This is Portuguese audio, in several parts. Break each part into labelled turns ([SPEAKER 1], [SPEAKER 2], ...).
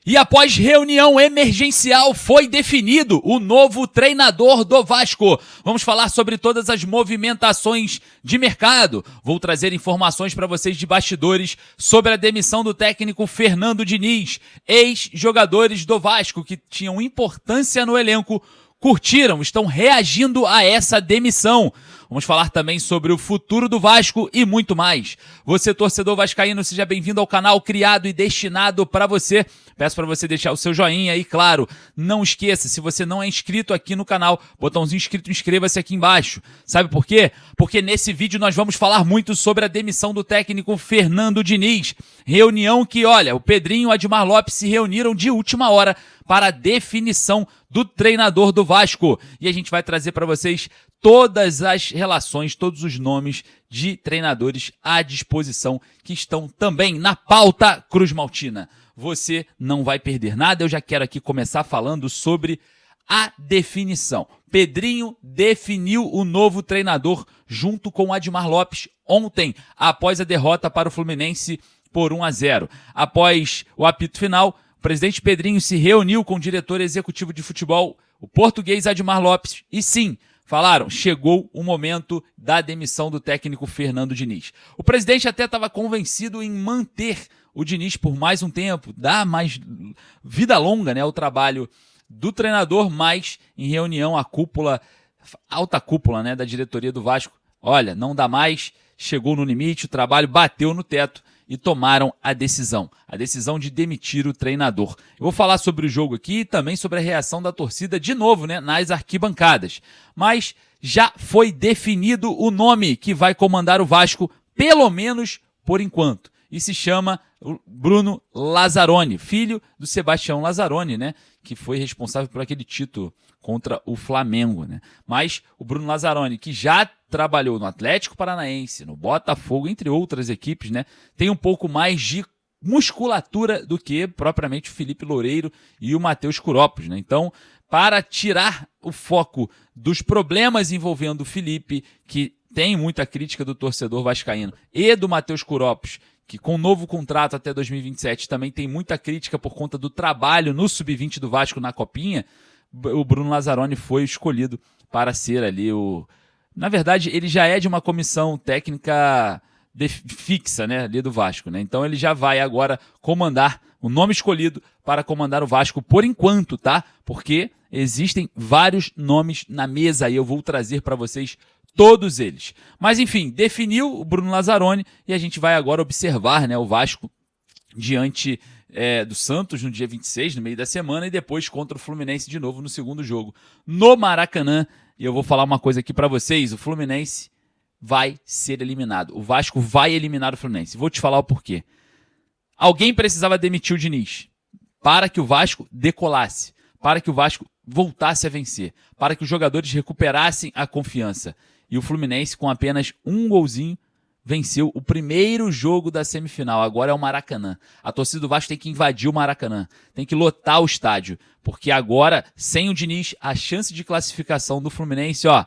[SPEAKER 1] E após reunião emergencial foi definido o novo treinador do Vasco. Vamos falar sobre todas as movimentações de mercado. Vou trazer informações para vocês de bastidores sobre a demissão do técnico Fernando Diniz. Ex-jogadores do Vasco que tinham importância no elenco curtiram, estão reagindo a essa demissão. Vamos falar também sobre o futuro do Vasco e muito mais. Você, torcedor vascaíno, seja bem-vindo ao canal criado e destinado para você. Peço para você deixar o seu joinha e, claro, não esqueça, se você não é inscrito aqui no canal, botãozinho inscrito, inscreva-se aqui embaixo. Sabe por quê? Porque nesse vídeo nós vamos falar muito sobre a demissão do técnico Fernando Diniz. Reunião que, olha, o Pedrinho e o Admar Lopes se reuniram de última hora para a definição do treinador do Vasco. E a gente vai trazer para vocês todas as relações, todos os nomes de treinadores à disposição que estão também na pauta Cruz Maltina. Você não vai perder nada. Eu já quero aqui começar falando sobre a definição. Pedrinho definiu o novo treinador junto com o Admar Lopes ontem, após a derrota para o Fluminense por 1-0. Após o apito final, o presidente Pedrinho se reuniu com o diretor executivo de futebol, o português Admar Lopes, e sim, falaram, chegou o momento da demissão do técnico Fernando Diniz. O presidente até estava convencido em manter o Diniz por mais um tempo, dar mais vida longa, né, ao trabalho do treinador, mas em reunião a cúpula, alta cúpula, né, da diretoria do Vasco, olha, não dá mais, chegou no limite, o trabalho bateu no teto e tomaram a decisão de demitir o treinador. Eu vou falar sobre o jogo aqui e também sobre a reação da torcida de novo, né, nas arquibancadas. Mas já foi definido o nome que vai comandar o Vasco, pelo menos por enquanto. E se chama Bruno Lazzaroni, filho do Sebastião Lazzaroni, né, que foi responsável por aquele título contra o Flamengo, né? Mas o Bruno Lazzaroni, que já trabalhou no Atlético Paranaense, no Botafogo, entre outras equipes, né, tem um pouco mais de musculatura do que propriamente o Felipe Loureiro e o Matheus Kuropos, né? Então, para tirar o foco dos problemas envolvendo o Felipe, que tem muita crítica do torcedor vascaíno, e do Matheus Kuropos, que com novo contrato até 2027 também tem muita crítica por conta do trabalho no Sub-20 do Vasco na Copinha, o Bruno Lazzaroni foi escolhido para ser ali o... Na verdade, ele já é de uma comissão técnica fixa, né, ali do Vasco, né? Então ele já vai agora comandar, o nome escolhido para comandar o Vasco por enquanto, tá? Porque existem vários nomes na mesa e eu vou trazer para vocês todos eles. Mas enfim, definiu o Bruno Lazzaroni e a gente vai agora observar, né, o Vasco diante do Santos no dia 26, no meio da semana, e depois contra o Fluminense de novo no segundo jogo, no Maracanã. E eu vou falar uma coisa aqui para vocês, o Fluminense vai ser eliminado. O Vasco vai eliminar o Fluminense. Vou te falar o porquê. Alguém precisava demitir o Diniz para que o Vasco decolasse, para que o Vasco voltasse a vencer, para que os jogadores recuperassem a confiança. E o Fluminense, com apenas um golzinho, venceu o primeiro jogo da semifinal. Agora é o Maracanã. A torcida do Vasco tem que invadir o Maracanã. Tem que lotar o estádio. Porque agora, sem o Diniz, a chance de classificação do Fluminense, ó,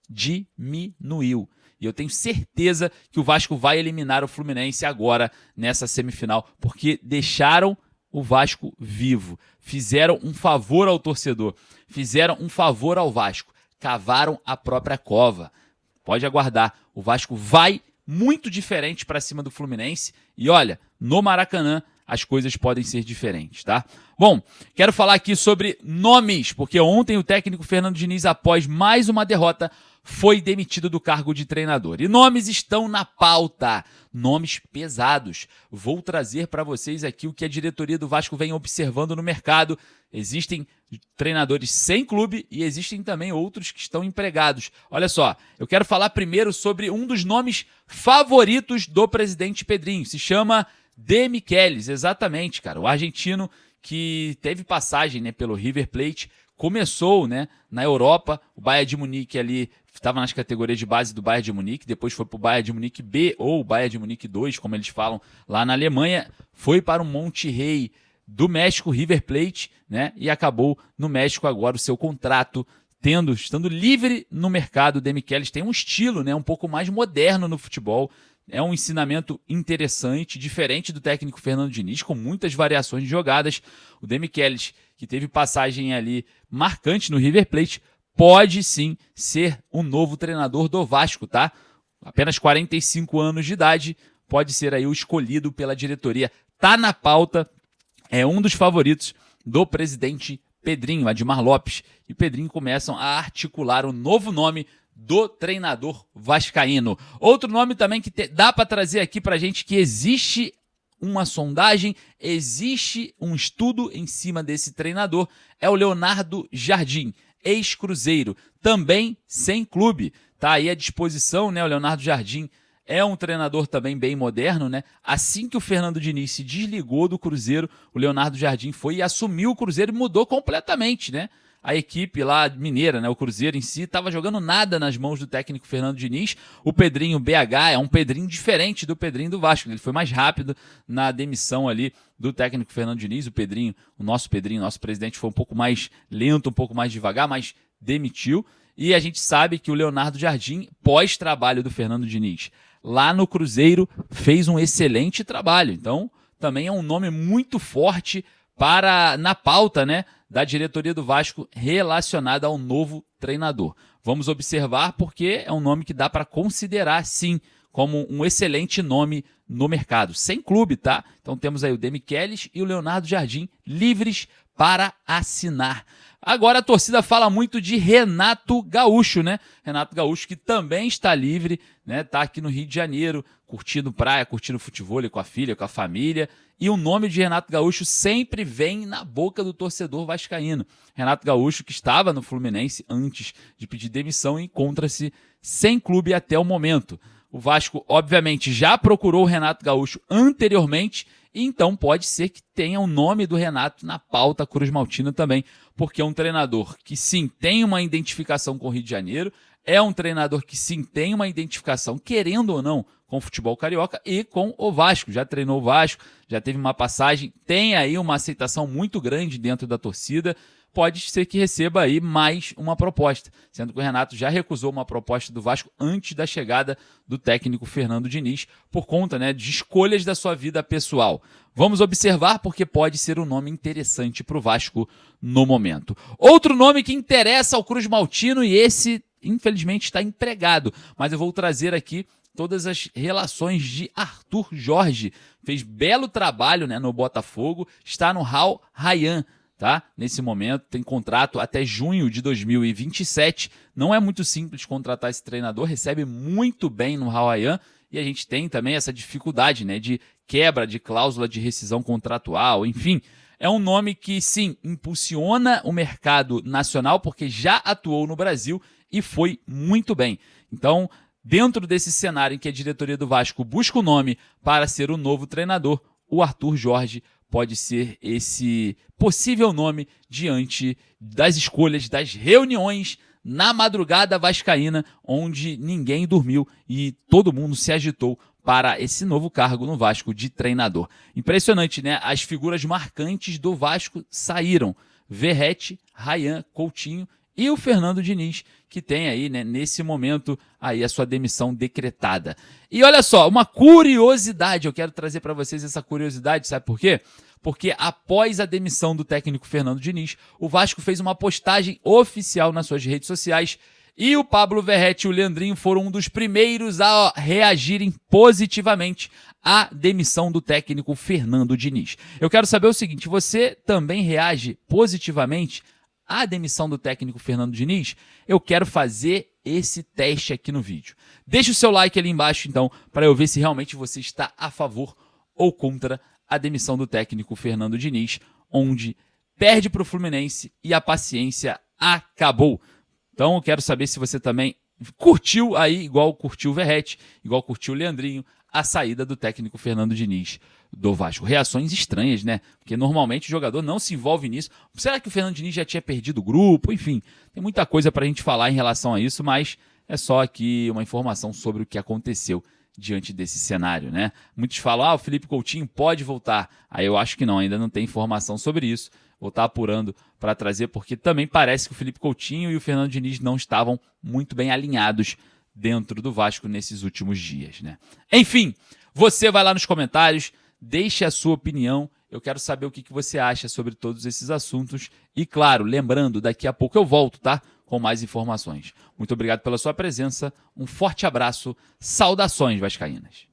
[SPEAKER 1] diminuiu. E eu tenho certeza que o Vasco vai eliminar o Fluminense agora nessa semifinal. Porque deixaram o Vasco vivo. Fizeram um favor ao torcedor. Fizeram um favor ao Vasco. Cavaram a própria cova. Pode aguardar. O Vasco vai muito diferente para cima do Fluminense. E olha, no Maracanã as coisas podem ser diferentes, tá? Bom, quero falar aqui sobre nomes, porque ontem o técnico Fernando Diniz, após mais uma derrota, foi demitido do cargo de treinador. E nomes estão na pauta, nomes pesados. Vou trazer para vocês aqui o que a diretoria do Vasco vem observando no mercado. Existem treinadores sem clube e existem também outros que estão empregados. Olha só, eu quero falar primeiro sobre um dos nomes favoritos do presidente Pedrinho. Se chama De Michelis, exatamente, cara. O argentino que teve passagem, né, pelo River Plate, começou, né, na Europa, o Bayern de Munique ali estava nas categorias de base do Bayern de Munique, depois foi para o Bayern de Munique B ou Bayern de Munique 2, como eles falam lá na Alemanha, foi para o Monterrey do México, River Plate, né, e acabou no México agora o seu contrato, estando livre no mercado. O De Michelis tem um estilo, né, um pouco mais moderno no futebol, É um ensinamento interessante, diferente do técnico Fernando Diniz, com muitas variações de jogadas. O Demichelis, que teve passagem ali marcante no River Plate, pode sim ser o novo treinador do Vasco, tá? Apenas 45 anos de idade, pode ser aí o escolhido pela diretoria. Tá na pauta, é um dos favoritos do presidente Pedrinho, Admar Lopes. E Pedrinho começam a articular o novo nome do treinador vascaíno. Outro nome também que dá para trazer aqui pra gente, que existe uma sondagem, existe um estudo em cima desse treinador, é o Leonardo Jardim, ex-Cruzeiro, também sem clube. Tá aí à disposição, né? O Leonardo Jardim é um treinador também bem moderno, né? Assim que o Fernando Diniz se desligou do Cruzeiro, o Leonardo Jardim foi e assumiu o Cruzeiro e mudou completamente, né? A equipe lá mineira, né? O Cruzeiro em si, estava jogando nada nas mãos do técnico Fernando Diniz. O Pedrinho BH é um Pedrinho diferente do Pedrinho do Vasco. Ele foi mais rápido na demissão ali do técnico Fernando Diniz. O Pedrinho, o nosso presidente, foi um pouco mais lento, um pouco mais devagar, mas demitiu. E a gente sabe que o Leonardo Jardim, pós-trabalho do Fernando Diniz, lá no Cruzeiro, fez um excelente trabalho. Então, também é um nome muito forte na pauta, né, da diretoria do Vasco relacionada ao novo treinador. Vamos observar porque é um nome que dá para considerar, sim, como um excelente nome no mercado. Sem clube, tá? Então temos aí o Demichelis e o Leonardo Jardim livres para assinar. Agora a torcida fala muito de Renato Gaúcho, né? Renato Gaúcho que também está livre, né? Tá aqui no Rio de Janeiro, curtindo praia, curtindo futebol com a filha, com a família. E o nome de Renato Gaúcho sempre vem na boca do torcedor vascaíno. Renato Gaúcho, que estava no Fluminense antes de pedir demissão, encontra-se sem clube até o momento. O Vasco, obviamente, já procurou o Renato Gaúcho anteriormente, e então pode ser que tenha o nome do Renato na pauta cruzmaltina também, porque é um treinador que sim, tem uma identificação com o Rio de Janeiro, é um treinador que sim, tem uma identificação, querendo ou não, com o futebol carioca e com o Vasco. Já treinou o Vasco, já teve uma passagem, tem aí uma aceitação muito grande dentro da torcida. Pode ser que receba aí mais uma proposta, sendo que o Renato já recusou uma proposta do Vasco antes da chegada do técnico Fernando Diniz, por conta, né, de escolhas da sua vida pessoal. Vamos observar porque pode ser um nome interessante para o Vasco no momento. Outro nome que interessa ao cruzmaltino, e esse infelizmente está empregado, mas eu vou trazer aqui todas as relações de Arthur Jorge. Fez belo trabalho, né, no Botafogo, está no Al Rayyan. Tá? Nesse momento, tem contrato até junho de 2027. Não é muito simples contratar esse treinador, recebe muito bem no Al Rayyan, e a gente tem também essa dificuldade, né, de quebra de cláusula de rescisão contratual, enfim. É um nome que, sim, impulsiona o mercado nacional, porque já atuou no Brasil e foi muito bem. Então, dentro desse cenário em que a diretoria do Vasco busca o nome para ser o novo treinador, o Arthur Jorge pode ser esse possível nome diante das escolhas, das reuniões na madrugada vascaína, onde ninguém dormiu e todo mundo se agitou para esse novo cargo no Vasco de treinador. Impressionante, né? As figuras marcantes do Vasco saíram. Verratti, Rayyan, Coutinho e o Fernando Diniz, que tem aí, né, nesse momento, aí a sua demissão decretada. E olha só, uma curiosidade, eu quero trazer para vocês essa curiosidade, sabe por quê? Porque após a demissão do técnico Fernando Diniz, o Vasco fez uma postagem oficial nas suas redes sociais e o Pablo Verratti e o Leandrinho foram um dos primeiros a reagirem positivamente à demissão do técnico Fernando Diniz. Eu quero saber o seguinte, você também reage positivamente à demissão do técnico Fernando Diniz? Eu quero fazer esse teste aqui no vídeo. Deixa o seu like ali embaixo, então, para eu ver se realmente você está a favor ou contra a demissão do técnico Fernando Diniz, onde perde para o Fluminense e a paciência acabou. Então, eu quero saber se você também curtiu aí, igual curtiu o Verratti, igual curtiu o Leandrinho, a saída do técnico Fernando Diniz do Vasco. Reações estranhas, né? Porque normalmente o jogador não se envolve nisso. Será que o Fernando Diniz já tinha perdido o grupo? Enfim, tem muita coisa para a gente falar em relação a isso, mas é só aqui uma informação sobre o que aconteceu diante desse cenário, né? Muitos falam, o Felipe Coutinho pode voltar. Aí eu acho que não, ainda não tem informação sobre isso. Vou estar apurando para trazer, porque também parece que o Felipe Coutinho e o Fernando Diniz não estavam muito bem alinhados dentro do Vasco nesses últimos dias, né? Enfim, você vai lá nos comentários, deixe a sua opinião. Eu quero saber o que você acha sobre todos esses assuntos. E claro, lembrando, daqui a pouco eu volto, tá? Com mais informações. Muito obrigado pela sua presença. Um forte abraço. Saudações vascaínas.